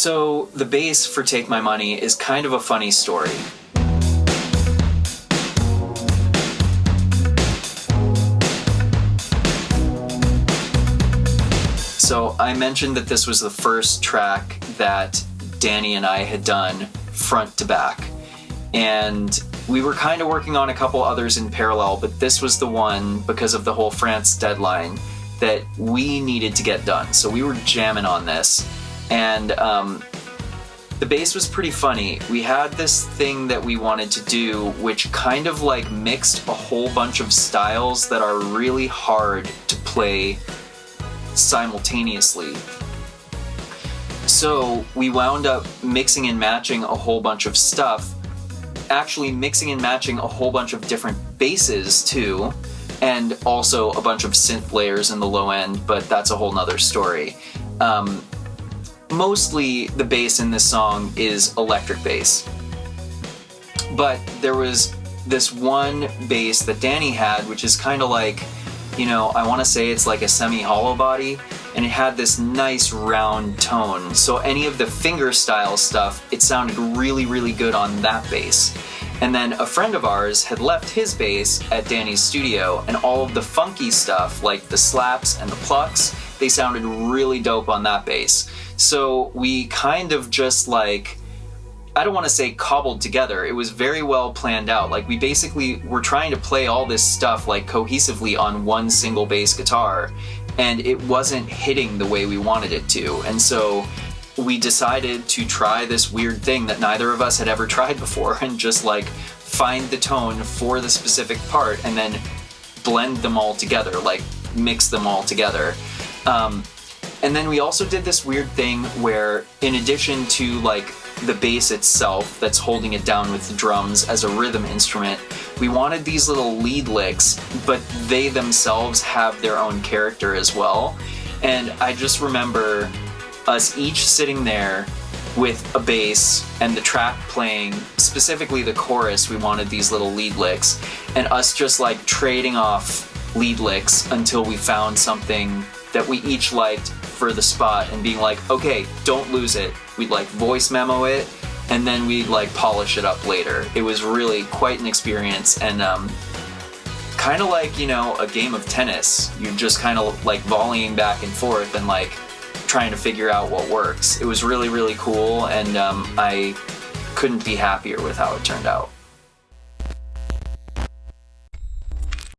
So the bass for Take My Money is kind of a funny story. So I mentioned that this was the first track that Danny and I had done front to back. And we were kind of working on a couple others in parallel, but this was the one, because of the whole France deadline, that we needed to get done. So we were jamming on this. And the bass was pretty funny. We had this thing that we wanted to do, which kind of like mixed a whole bunch of styles that are really hard to play simultaneously. So we wound up mixing and matching a whole bunch of stuff, actually mixing and matching a whole bunch of different basses too, and also a bunch of synth layers in the low end, but that's a whole nother story. Mostly the bass in this song is electric bass. But there was this one bass that Danny had, which is kind of like, you know, I want to say it's like a semi-hollow body, and it had this nice round tone. So any of the finger style stuff, it sounded really, really good on that bass. And then a friend of ours had left his bass at Danny's studio, and all of the funky stuff, like the slaps and the plucks, they sounded really dope on that bass. So we kind of just like, I don't want to say cobbled together, it was very well planned out. Like we basically were trying to play all this stuff like cohesively on one single bass guitar, and it wasn't hitting the way we wanted it to. And so we decided to try this weird thing that neither of us had ever tried before, and just like find the tone for the specific part and then blend them all together, like mix them all together. And then we also did this weird thing where, in addition to like the bass itself that's holding it down with the drums as a rhythm instrument, we wanted these little lead licks, but they themselves have their own character as well. And I just remember us each sitting there with a bass and the track playing, specifically the chorus, we wanted these little lead licks, and us just like trading off lead licks until we found something that we each liked for the spot, and being like, okay, don't lose it. We'd like voice memo it, and then we'd like polish it up later. It was really quite an experience, and kind of like, you know, a game of tennis. You're just kind of like volleying back and forth and like trying to figure out what works. It was really, really cool, and I couldn't be happier with how it turned out.